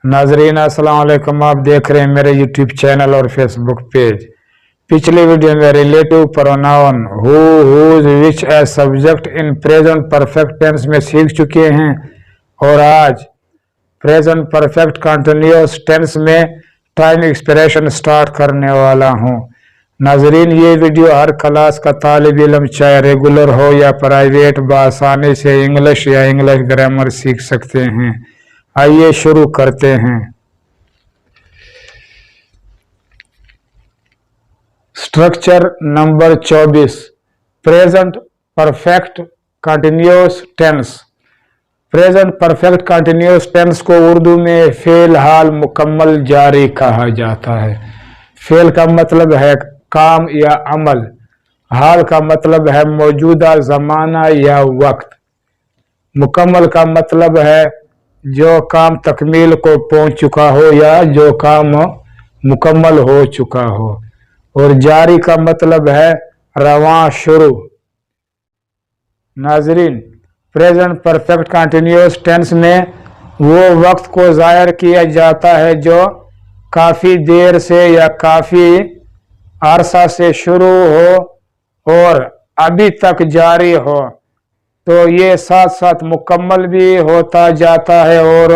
नाजरीन अस्सलाम वालेकुम। आप देख रहे हैं मेरे यूट्यूब चैनल और फेसबुक पेज। पिछले वीडियो में relative pronoun who, whose, which as subject in present perfect tense में सीख चुके हैं और आज प्रेजेंट परफेक्ट कंटिन्यूअस टेंस में टाइम एक्सप्रेशन स्टार्ट करने वाला हूं। नाजरीन, ये वीडियो हर क्लास का तालिब इल्म चाहे रेगुलर हो या प्राइवेट बआसानी से इंग्लिश या इंग्लिश ग्रामर सीख सकते हैं। आइए शुरू करते हैं। Structure number 24, present perfect continuous tense. Present perfect continuous tense को उर्दू में फेल हाल मुकम्मल जारी कहा जाता है। फेल का मतलब है काम या अमल, हाल का मतलब है मौजूदा ज़माना या वक्त, मुकम्मल का मतलब है जो काम तकमील को पहुंच चुका हो या जो काम मुकम्मल हो चुका हो, और जारी का मतलब है रवां शुरू। नाजरीन, प्रेजेंट परफेक्ट कंटिन्यूअस टेंस में वो वक्त को ज़ाहिर किया जाता है जो काफ़ी देर से या काफ़ी अरसा से शुरू हो और अभी तक जारी हो, तो ये साथ साथ मुकम्मल भी होता जाता है और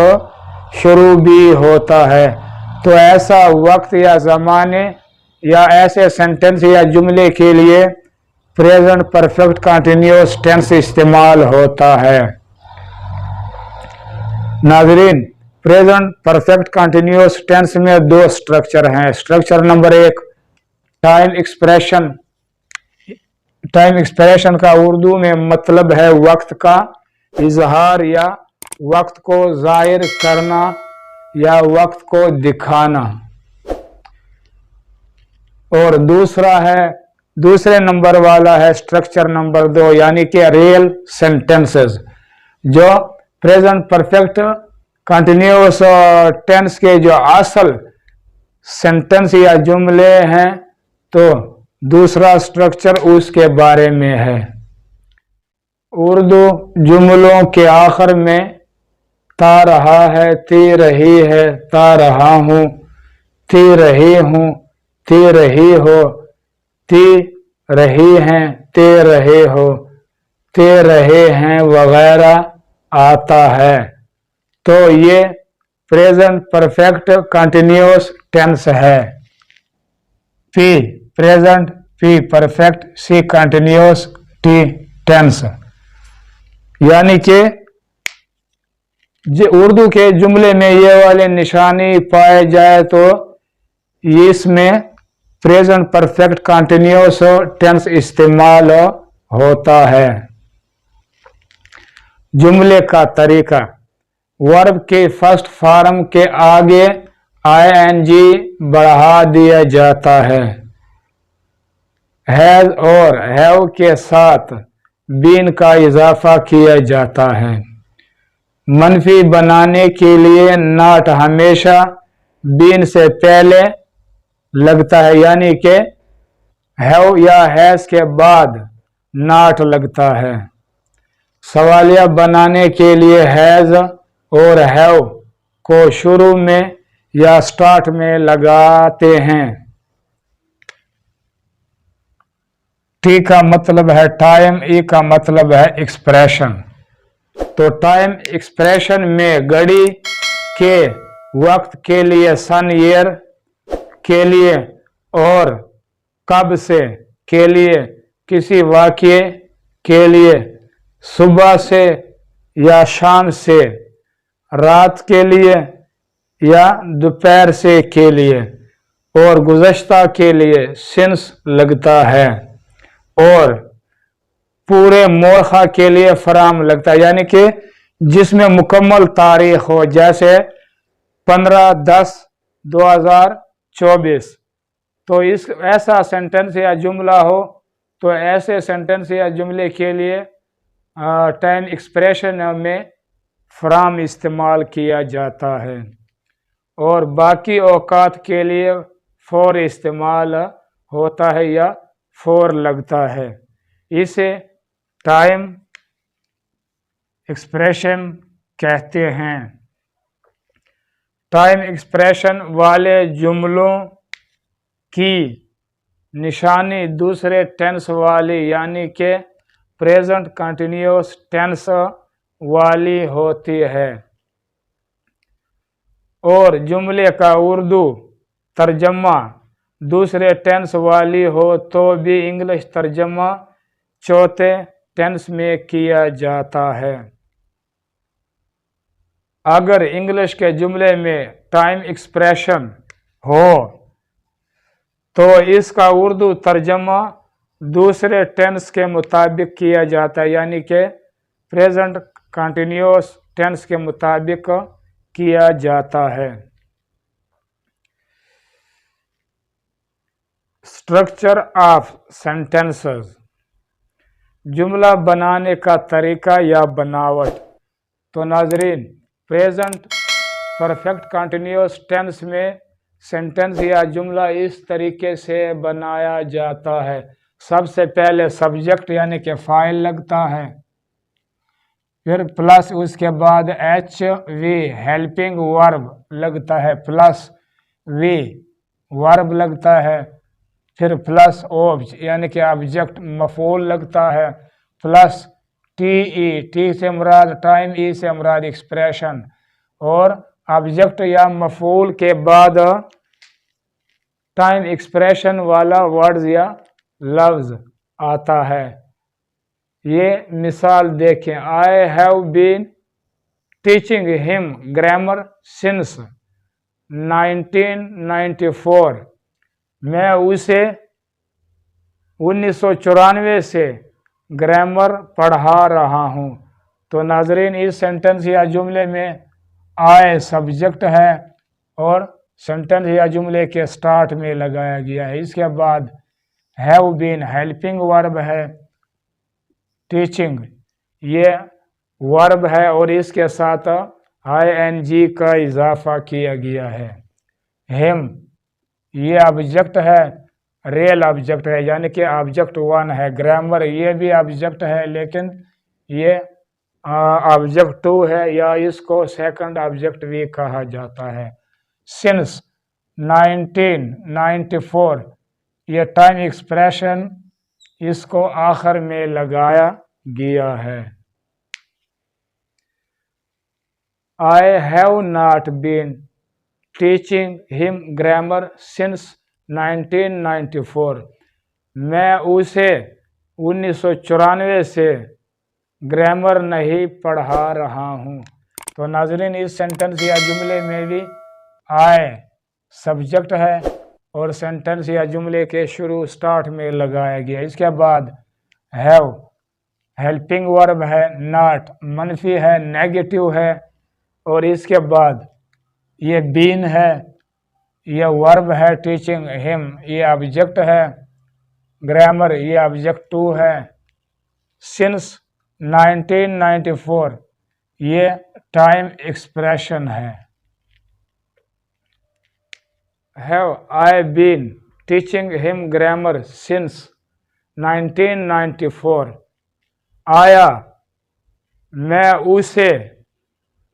शुरू भी होता है। तो ऐसा वक्त या ज़माने या ऐसे सेंटेंस या जुमले के लिए प्रेजेंट परफेक्ट कंटिन्यूअस टेंस इस्तेमाल होता है। नाजरीन, प्रेजेंट परफेक्ट कंटिन्यूअस टेंस में दो स्ट्रक्चर हैं। Structure number 1, time expression. Time expression का उर्दू में मतलब है वक्त का इजहार या वक्त को जाहिर करना या वक्त को दिखाना। और दूसरे नंबर वाला है स्ट्रक्चर नंबर 2, यानी कि रियल सेंटेंसेस। जो प्रेजेंट परफेक्ट कंटिन्यूअस टेंस के जो असल सेंटेंस या जुमले हैं, तो दूसरा स्ट्रक्चर उसके बारे में है। उर्दू जुमलों के आखिर में ता रहा है, ती रही है, ता रहा हूँ, ती रही हूँ, ती रही हो, ती रही हैं, ते रहे हो, ते रहे हैं वगैरह आता है। तो ये प्रेजेंट परफेक्ट कंटिन्यूअस टेंस है। पी प्रेजेंट, पी परफेक्ट, सी कंटिन्यूअस, टी टेंस। यानी कि उर्दू के जुमले में ये वाले निशानी पाए जाए तो इसमें प्रेजेंट परफेक्ट कंटिन्यूअस टेंस इस्तेमाल होता है। जुमले का तरीका, वर्ब के फर्स्ट फॉर्म के आगे आईएनजी बढ़ा दिया जाता है। हैज और हैव के साथ बीन का इजाफा किया जाता है। मनफी बनाने के लिए नॉट हमेशा बीन से पहले लगता है, यानी कि हैव या हैज के बाद नॉट लगता है। सवालिया बनाने के लिए हैज और हैव को शुरू में या स्टार्ट में लगाते हैं। टी का मतलब है टाइम, ई का मतलब है एक्सप्रेशन। तो टाइम एक्सप्रेशन में घड़ी के वक्त के लिए सन ईयर के लिए और कब से के लिए किसी वाक़ये के लिए, सुबह से या शाम से, रात के लिए या दोपहर से के लिए, और गुज़श्ता के लिए सिंस लगता है, और पूरे मोरखा के लिए फराम लगता है, यानी कि जिसमें मुकम्मल तारीख हो, जैसे 15/10/2024। तो इस ऐसा सेंटेंस या जुमला हो, तो ऐसे सेंटेंस या जुमले के लिए टाइम एक्सप्रेशन में फ्राम इस्तेमाल किया जाता है, और बाकी औकात के लिए फॉर इस्तेमाल होता है या फॉर लगता है। इसे टाइम एक्सप्रेशन कहते हैं। टाइम एक्सप्रेशन वाले जुमलों की निशानी दूसरे टेंस वाली यानी कि प्रेजेंट कंटिन्यूअस टेंस वाली होती है और जुमले का उर्दू तर्जमा दूसरे टेंस वाली हो तो भी इंग्लिश तर्जमा चौथे टेंस में किया जाता है। अगर इंग्लिश के जुमले में टाइम एक्सप्रेशन हो तो इसका उर्दू तर्जमा दूसरे टेंस के मुताबिक किया जाता है यानी कि प्रेजेंट कंटिन्यूअस टेंस के मुताबिक किया जाता है। स्ट्रक्चर ऑफ सेंटेंसेस, जुमला बनाने का तरीका या बनावट। तो नाजरीन, प्रेजेंट परफेक्ट कंटिन्यूअस टेंस में सेंटेंस या जुमला इस तरीके से बनाया जाता है। सबसे पहले सब्जेक्ट यानी कि फाइल लगता है, फिर प्लस उसके बाद एच वी हेल्पिंग वर्ब लगता है, प्लस वी वर्ब लगता है, फिर प्लस ऑब्ज यानी कि ऑब्जेक्ट मफूल लगता है, प्लस टी ई, टी से मुराद टाइम, ई से मुराद एक्सप्रेशन, और ऑब्जेक्ट या मफूल के बाद टाइम एक्सप्रेशन वाला वर्ड्स या लफ्ज आता है। ये मिसाल देखें, I have been teaching him grammar since 1994, मैं उसे 1994 से ग्रामर पढ़ा रहा हूँ। तो नाजरीन, इस सेंटेंस या जुमले में आई सब्जेक्ट है और सेंटेंस या जुमले के स्टार्ट में लगाया गया है। इसके बाद हैव बीन हेल्पिंग वर्ब है, टीचिंग ये वर्ब है और इसके साथ ING का इजाफा किया गया है। हिम ये ऑब्जेक्ट है, रियल ऑब्जेक्ट है यानी कि ऑब्जेक्ट वन है। ग्रामर ये भी ऑब्जेक्ट है लेकिन ये ऑब्जेक्ट टू है या इसको सेकंड ऑब्जेक्ट भी कहा जाता है। सिंस 1994 ये टाइम एक्सप्रेशन इसको आखिर में लगाया गया है। I have not been teaching him grammar since 1994, मैं उसे 1994 से ग्रामर नहीं पढ़ा रहा हूँ। तो नाज़रीन, इस सेंटेंस या जुमले में भी आई सब्जेक्ट है और सेंटेंस या जुमले के शुरू स्टार्ट में लगाया गया। इसके बाद हैव हेल्पिंग वर्ब है, नॉट मनफी है, नेगेटिव है, और इसके बाद ये बीन है, ये वर्ब है, टीचिंग हिम ये ऑब्जेक्ट है, ग्रामर ये ऑब्जेक्ट टू है, सिंस 1994 ये टाइम एक्सप्रेशन है। Have I been teaching him grammar since 1994, आया मैं उसे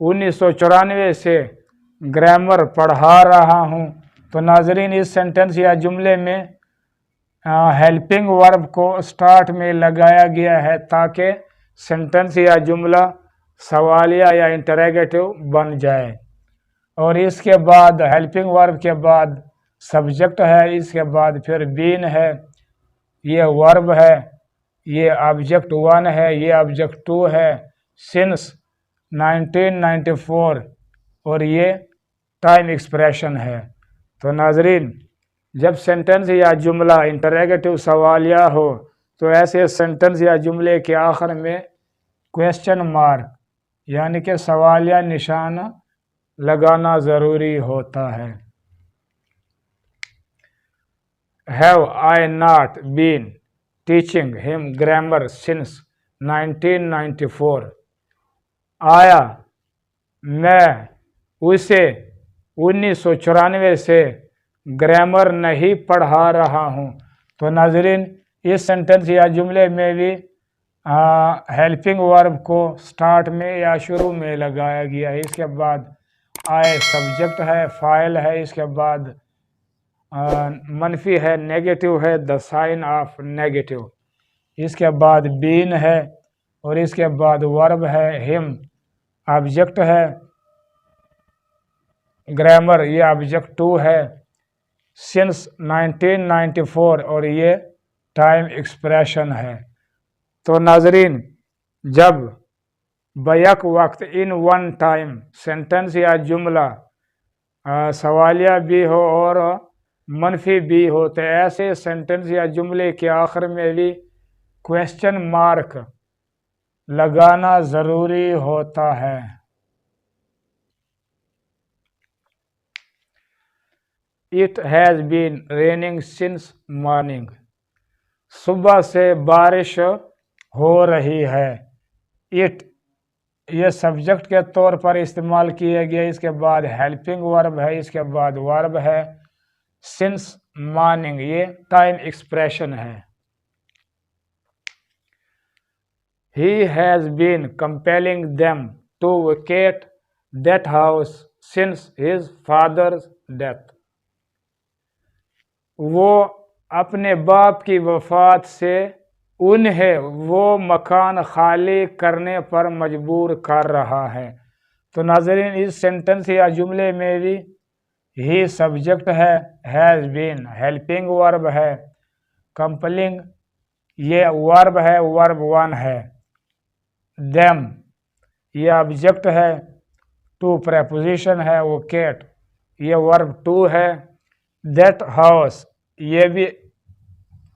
1994 से ग्रामर पढ़ा रहा हूँ। तो नाजरीन, इस सेंटेंस या जुमले में हेल्पिंग वर्ब को स्टार्ट में लगाया गया है ताकि सेंटेंस या जुमला सवालिया या इंटरोगेटिव बन जाए। और इसके बाद हेल्पिंग वर्ब के बाद सब्जेक्ट है, इसके बाद फिर बीन है, ये वर्ब है, ये ऑब्जेक्ट वन है, ये ऑब्जेक्ट टू है, सिंस 1994 और ये टाइम एक्सप्रेशन है। तो नाजरीन, जब सेंटेंस या जुमला इंटरोगेटिव सवालिया हो तो ऐसे सेंटेंस या जुमले के आखिर में क्वेश्चन मार्क यानी कि सवालिया निशान लगाना ज़रूरी होता है। Have I not been teaching him grammar since 1994, आया मैं उसे 1994 से ग्रामर नहीं पढ़ा रहा हूँ। तो नाजरीन, इस सेंटेंस या जुमले में भी हेल्पिंग वर्ब को स्टार्ट में या शुरू में लगाया गया है। इसके बाद आई सब्जेक्ट है, फाइल है, इसके बाद मनफी है, नेगेटिव है, द साइन ऑफ नेगेटिव, इसके बाद बीन है और इसके बाद वर्ब है हिम, ऑब्जेक्ट है ग्रामर, ये ऑब्जेक्ट 2 है, सिंस 1994 और ये टाइम एक्सप्रेशन है। तो नाजरीन, जब बैक वक्त इन वन टाइम सेंटेंस या जुमला सवालिया भी हो और मनफी भी हो तो ऐसे सेंटेंस या जुमले के आखिर में भी क्वेश्चन मार्क लगाना ज़रूरी होता है। It has been raining since morning, सुबह से बारिश हो रही है। इट ये सब्जेक्ट के तौर पर इस्तेमाल किया गया, इसके बाद हेल्पिंग वर्ब है, इसके बाद वर्ब है सिंस मॉर्निंग, ये टाइम एक्सप्रेशन है। He has been compelling them to vacate that house since his father's death. वो अपने बाप की वफात से उन्हें वो मकान खाली करने पर मजबूर कर रहा है। तो नाज़रीन, इस सेंटेंस या जुमले में भी ही सब्जेक्ट है, हैज़ बीन हेल्पिंग वर्ब है, कंपलिंग ये वर्ब है, वर्ब 1 है, देम ये ऑब्जेक्ट है, टू प्रेपोजिशन है, वो केट ये वर्ब 2 है, दैट हाउस ये भी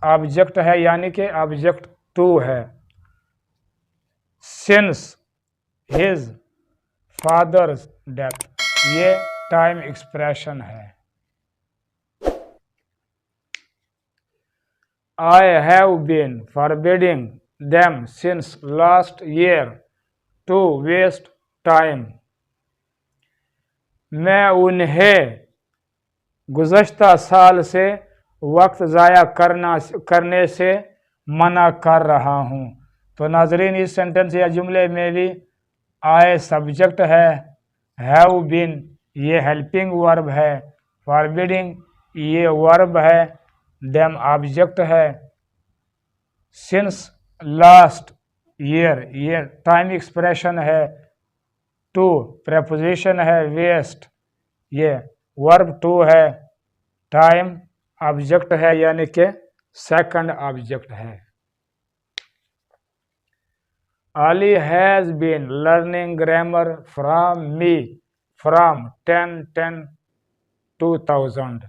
ऑब्जेक्ट है यानी कि ऑब्जेक्ट 2 है, सिंस हिज फादर्स डेथ ये टाइम एक्सप्रेशन है। I have been forbidding them since last year to waste time. मैं उन्हें गुज़श्ता साल से वक्त ज़ाया करने से मना कर रहा हूँ। तो नाजरीन, इस सेंटेंस या जुमले में भी आई सब्जेक्ट है, हैव बीन ये हेल्पिंग वर्ब है, फॉरबिडिंग ये वर्ब है, देम ऑब्जेक्ट है, सिंस लास्ट ईयर ये टाइम एक्सप्रेशन है, टू प्रेपोजिशन है, वेस्ट ये वर्ब 2 है, टाइम ऑब्जेक्ट है यानी कि सेकंड ऑब्जेक्ट है। Ali has been learning grammar from me from 10/10/2000.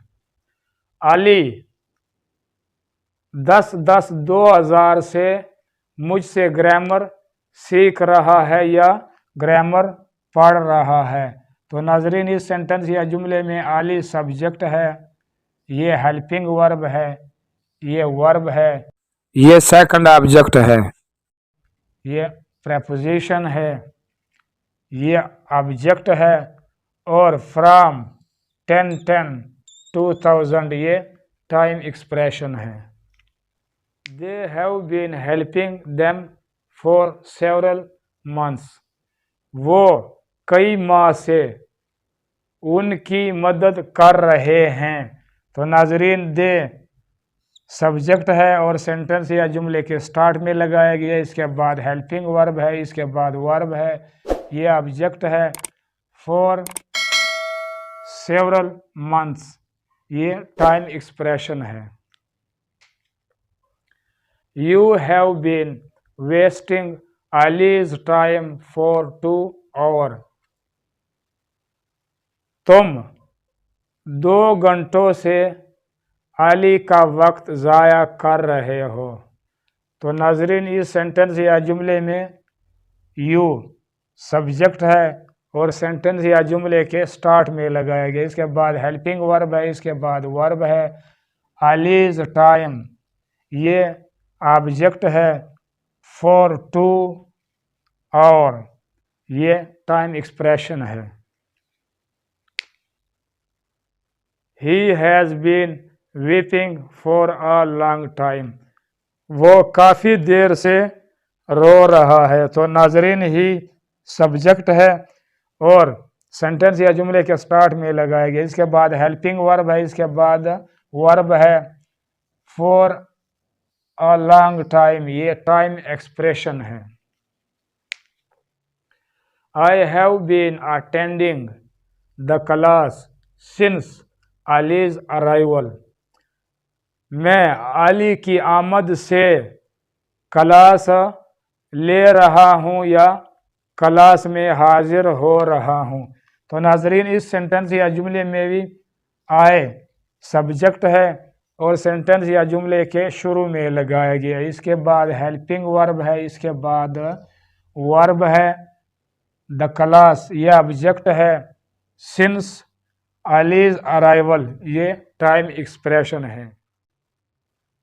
Ali 10/10/2000 से मुझसे ग्रामर सीख रहा है या ग्रामर पढ़ रहा है। तो नाजरीन, इस सेंटेंस या जुमले में आली सब्जेक्ट है, ये हेल्पिंग वर्ब है, ये वर्ब है, ये सेकंड ऑब्जेक्ट है, ये प्रेपोजिशन है, ये ऑब्जेक्ट है और फ्रॉम 10/10/2000 ये टाइम एक्सप्रेशन है। They have been helping them for several months, वो कई माह से उनकी मदद कर रहे हैं। तो नाजरीन, दे सब्जेक्ट है और सेंटेंस या जुमले के स्टार्ट में लगाया गया, इसके बाद हेल्पिंग वर्ब है, इसके बाद वर्ब है, ये ऑब्जेक्ट है, फॉर सेवरल मंथ्स ये टाइम एक्सप्रेशन है। You have been wasting Ali's time for 2 hours. तुम 2 घंटों से आली का वक्त ज़ाया कर रहे हो। तो नाजरीन, इस सेंटेंस या जुमले में यू सब्जेक्ट है और सेंटेंस या जुमले के स्टार्ट में लगाया गया, इसके बाद हेल्पिंग वर्ब है, इसके बाद वर्ब है, आलीज टाइम ये ऑब्जेक्ट है, फॉर 2 hours ये टाइम एक्सप्रेशन है। He has been weeping for a long time. वो काफ़ी देर से रो रहा है। तो नाजरीन, ही सब्जेक्ट है और सेंटेंस या जुमले के स्टार्ट में लगाया गया। इसके बाद हेल्पिंग वर्ब है, इसके बाद वर्ब है फॉर अ लॉन्ग टाइम, ये टाइम एक्सप्रेशन है। I have been attending the class since Ali's arrival, मैं अली की आमद से क्लास ले रहा हूँ या क्लास में हाजिर हो रहा हूँ। तो नाजरीन, इस सेंटेंस या जुमले में भी आए सब्जेक्ट है और सेंटेंस या जुमले के शुरू में लगाया गया। इसके बाद हेल्पिंग वर्ब है, इसके बाद वर्ब है द क्लास, ये ऑब्जेक्ट है सिंस अलीज अराइवल, ये टाइम एक्सप्रेशन है।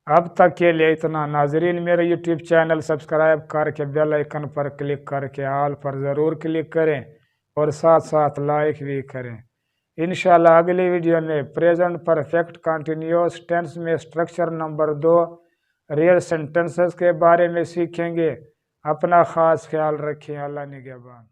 अब तक के लिए इतना। नाजरीन, मेरे यूट्यूब चैनल सब्सक्राइब करके बेल आइकन पर क्लिक करके ऑल पर ज़रूर क्लिक करें और साथ साथ लाइक भी करें। इंशाल्लाह अगली वीडियो में प्रेजेंट परफेक्ट कंटिन्यूअस टेंस में स्ट्रक्चर नंबर 2 रियल सेंटेंसेस के बारे में सीखेंगे। अपना ख़ास ख्याल रखें। अल्लाह निगहबान।